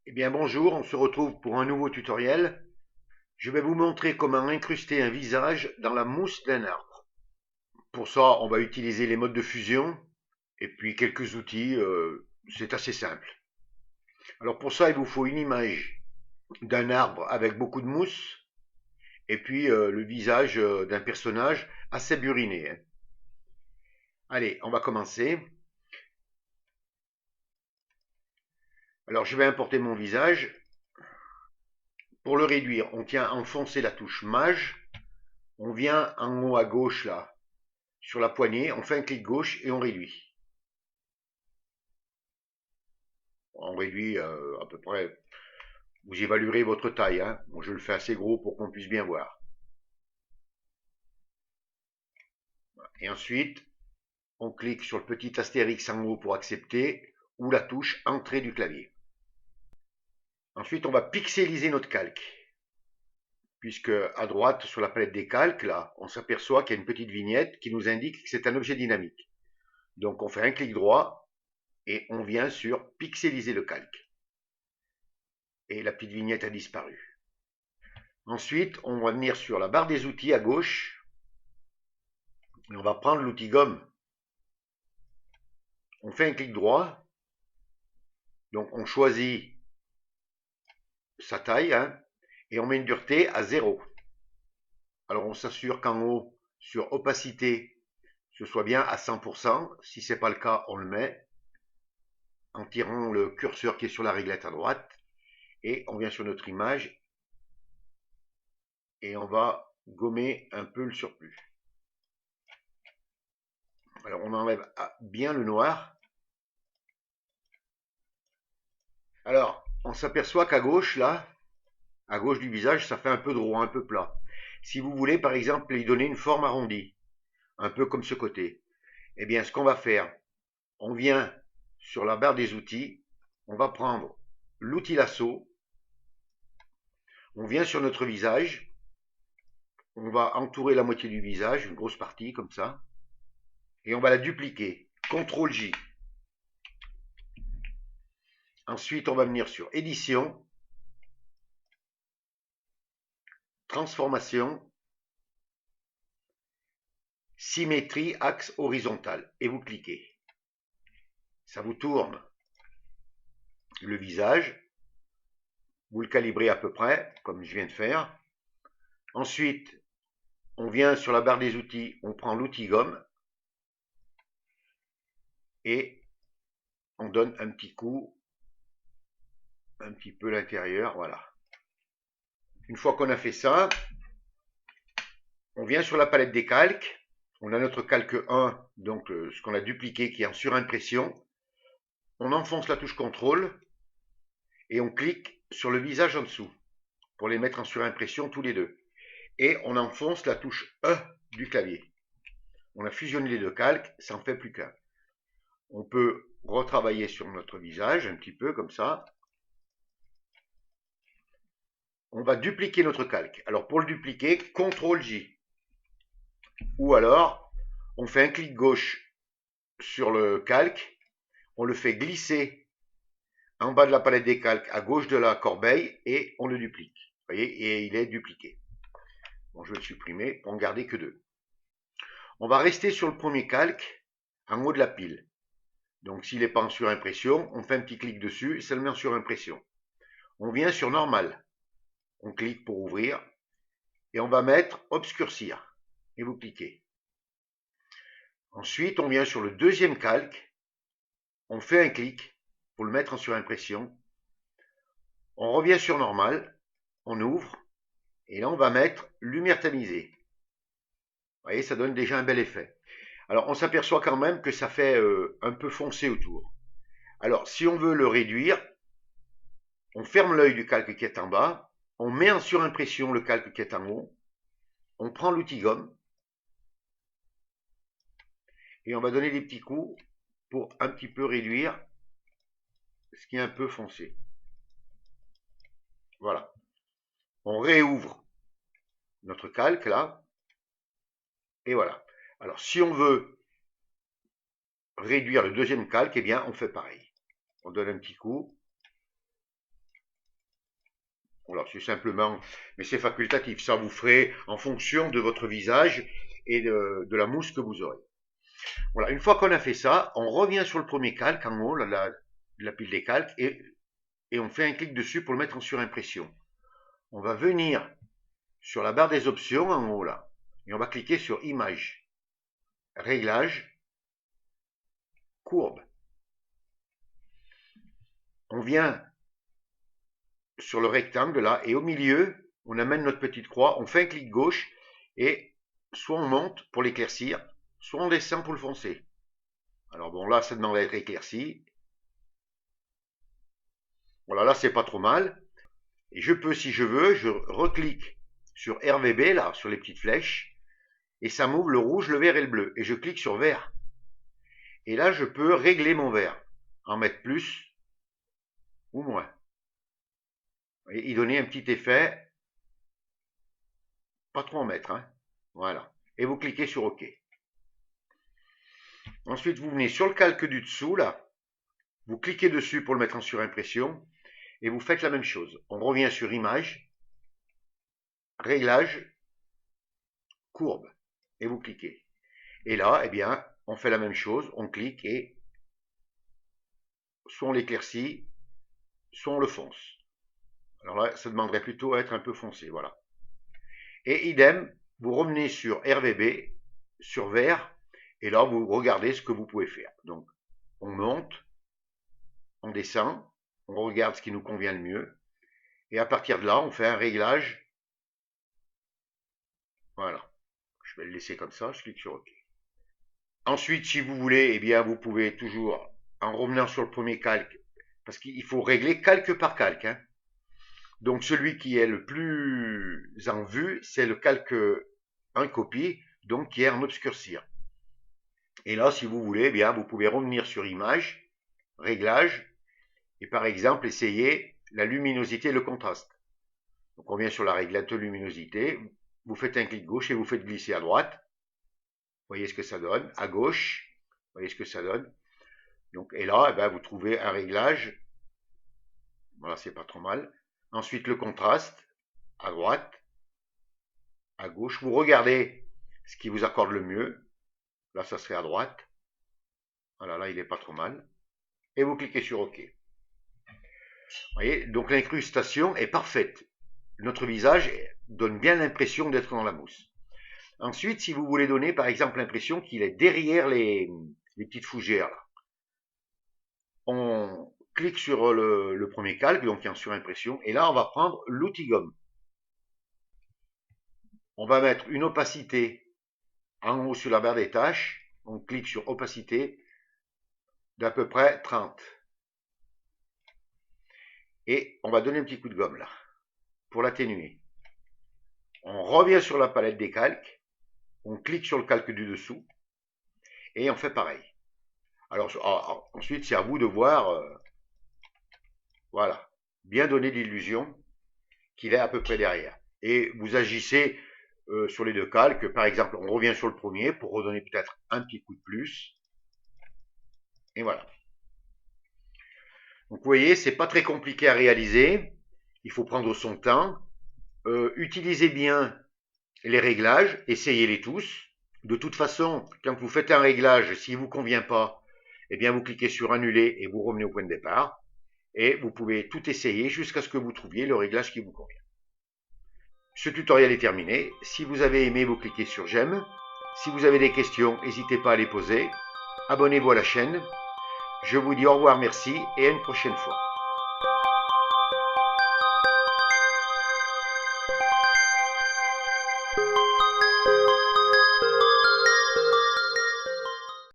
Eh bien bonjour, on se retrouve pour un nouveau tutoriel. Je vais vous montrer comment incruster un visage dans la mousse d'un arbre. Pour ça, on va utiliser les modes de fusion et puis quelques outils, c'est assez simple. Alors pour ça, il vous faut une image d'un arbre avec beaucoup de mousse et puis le visage d'un personnage assez buriné, hein. Allez, on va commencer. Alors je vais importer mon visage. Pour le réduire, on tient à enfoncer la touche Maj. On vient en haut à gauche là, sur la poignée, on fait un clic gauche et on réduit. On réduit à peu près, vous évaluerez votre taille, hein. Bon, je le fais assez gros pour qu'on puisse bien voir. Et ensuite, on clique sur le petit astérix en haut pour accepter ou la touche entrée du clavier. Ensuite, on va pixeliser notre calque. Puisque à droite, sur la palette des calques, là, on s'aperçoit qu'il y a une petite vignette qui nous indique que c'est un objet dynamique. Donc on fait un clic droit et on vient sur pixeliser le calque. Et la petite vignette a disparu. Ensuite, on va venir sur la barre des outils à gauche et on va prendre l'outil gomme. On fait un clic droit, donc on choisit sa taille, hein, et on met une dureté à 0. Alors on s'assure qu'en haut, sur opacité, ce soit bien à 100%. Si ce n'est pas le cas, on le met en tirant le curseur qui est sur la réglette à droite. Et on vient sur notre image et on va gommer un peu le surplus. Alors on enlève bien le noir. Alors on s'aperçoit qu'à gauche, là, à gauche du visage, ça fait un peu droit, un peu plat. Si vous voulez par exemple lui donner une forme arrondie, un peu comme ce côté, eh bien ce qu'on va faire, on vient sur la barre des outils, on va prendre l'outil lasso, on vient sur notre visage, on va entourer la moitié du visage, une grosse partie comme ça, et on va la dupliquer. CTRL J. Ensuite, on va venir sur édition, transformation, symétrie, axe horizontal, et vous cliquez. Ça vous tourne le visage, vous le calibrez à peu près, comme je viens de faire. Ensuite, on vient sur la barre des outils, on prend l'outil gomme, et on donne un petit coup, un petit peu l'intérieur, voilà. Une fois qu'on a fait ça, on vient sur la palette des calques, on a notre calque 1, donc ce qu'on a dupliqué qui est en surimpression, on enfonce la touche CTRL, et on clique sur le visage en dessous, pour les mettre en surimpression tous les deux. Et on enfonce la touche E du clavier. On a fusionné les deux calques, ça n'en fait plus qu'un. On peut retravailler sur notre visage, un petit peu comme ça. On va dupliquer notre calque. Alors pour le dupliquer, CTRL J. Ou alors, on fait un clic gauche sur le calque, on le fait glisser en bas de la palette des calques à gauche de la corbeille et on le duplique. Vous voyez, et il est dupliqué. Bon, je vais le supprimer pour en garder que deux. On va rester sur le premier calque en haut de la pile. Donc s'il n'est pas en surimpression, on fait un petit clic dessus et ça le met en surimpression. On vient sur normal. On clique pour ouvrir et on va mettre obscurcir. Et vous cliquez. Ensuite, on vient sur le deuxième calque. On fait un clic pour le mettre en surimpression. On revient sur normal. On ouvre. Et là, on va mettre lumière tamisée. Vous voyez, ça donne déjà un bel effet. Alors, on s'aperçoit quand même que ça fait un peu foncé autour. Alors, si on veut le réduire, on ferme l'œil du calque qui est en bas, on met en surimpression le calque qui est en haut, on prend l'outil gomme, et on va donner des petits coups pour un petit peu réduire ce qui est un peu foncé. Voilà. On réouvre notre calque là, et voilà. Alors, si on veut réduire le deuxième calque, eh bien, on fait pareil. On donne un petit coup. Voilà, c'est simplement, mais c'est facultatif. Ça vous ferez en fonction de votre visage et de la mousse que vous aurez. Voilà, une fois qu'on a fait ça, on revient sur le premier calque en haut, la pile des calques, et on fait un clic dessus pour le mettre en surimpression. On va venir sur la barre des options en haut là, et on va cliquer sur Image, Réglages, Courbe. On vient sur le rectangle là, et au milieu, on amène notre petite croix, on fait un clic gauche, et soit on monte pour l'éclaircir, soit on descend pour le foncer. Alors bon, là, ça demande à être éclairci. Voilà, là, c'est pas trop mal. Et je peux, si je veux, je reclique sur RVB, là, sur les petites flèches, et ça m'ouvre le rouge, le vert et le bleu. Et je clique sur vert. Et là, je peux régler mon vert, en mettre plus ou moins. Et y donner un petit effet, pas trop en mettre, hein. Voilà. Et vous cliquez sur OK. Ensuite, vous venez sur le calque du dessous, là, vous cliquez dessus pour le mettre en surimpression, et vous faites la même chose. On revient sur Image, Réglage, Courbe, et vous cliquez. Et là, eh bien, on fait la même chose, on clique et soit on l'éclaircit, soit on le fonce. Alors là, ça demanderait plutôt à être un peu foncé, voilà. Et idem, vous revenez sur RVB, sur vert, et là, vous regardez ce que vous pouvez faire. Donc, on monte, on descend, on regarde ce qui nous convient le mieux, et à partir de là, on fait un réglage. Voilà. Je vais le laisser comme ça, je clique sur OK. Ensuite, si vous voulez, eh bien, vous pouvez toujours, en revenant sur le premier calque, parce qu'il faut régler calque par calque, hein. Donc, celui qui est le plus en vue, c'est le calque en copie, donc qui est en obscurcir. Et là, si vous voulez, eh bien, vous pouvez revenir sur Image, Réglage, et par exemple, essayer la luminosité et le contraste. Donc, on vient sur la réglette de luminosité, vous faites un clic gauche et vous faites glisser à droite. Vous voyez ce que ça donne. À gauche, vous voyez ce que ça donne. Donc, et là, eh bien, vous trouvez un réglage. Voilà, c'est pas trop mal. Ensuite, le contraste, à droite, à gauche. Vous regardez ce qui vous accorde le mieux. Là, ça serait à droite. Voilà, là, il n'est pas trop mal. Et vous cliquez sur OK. Vous voyez, donc l'incrustation est parfaite. Notre visage donne bien l'impression d'être dans la mousse. Ensuite, si vous voulez donner, par exemple, l'impression qu'il est derrière les petites fougères, là, on clique sur le premier calque, donc en surimpression, et là, on va prendre l'outil gomme. On va mettre une opacité en haut sur la barre des tâches. On clique sur opacité d'à peu près 30. Et on va donner un petit coup de gomme là, pour l'atténuer. On revient sur la palette des calques. On clique sur le calque du dessous. Et on fait pareil. Alors ensuite, c'est à vous de voir, voilà, bien donner l'illusion qu'il est à peu près derrière. Et vous agissez sur les deux calques. Par exemple, on revient sur le premier pour redonner peut-être un petit coup de plus. Et voilà. Donc vous voyez, c'est pas très compliqué à réaliser. Il faut prendre son temps. Utilisez bien les réglages, essayez-les tous. De toute façon, quand vous faites un réglage, s'il ne vous convient pas, eh bien vous cliquez sur annuler et vous revenez au point de départ. Et vous pouvez tout essayer jusqu'à ce que vous trouviez le réglage qui vous convient. Ce tutoriel est terminé. Si vous avez aimé, vous cliquez sur j'aime. Si vous avez des questions, n'hésitez pas à les poser. Abonnez-vous à la chaîne. Je vous dis au revoir, merci et à une prochaine fois.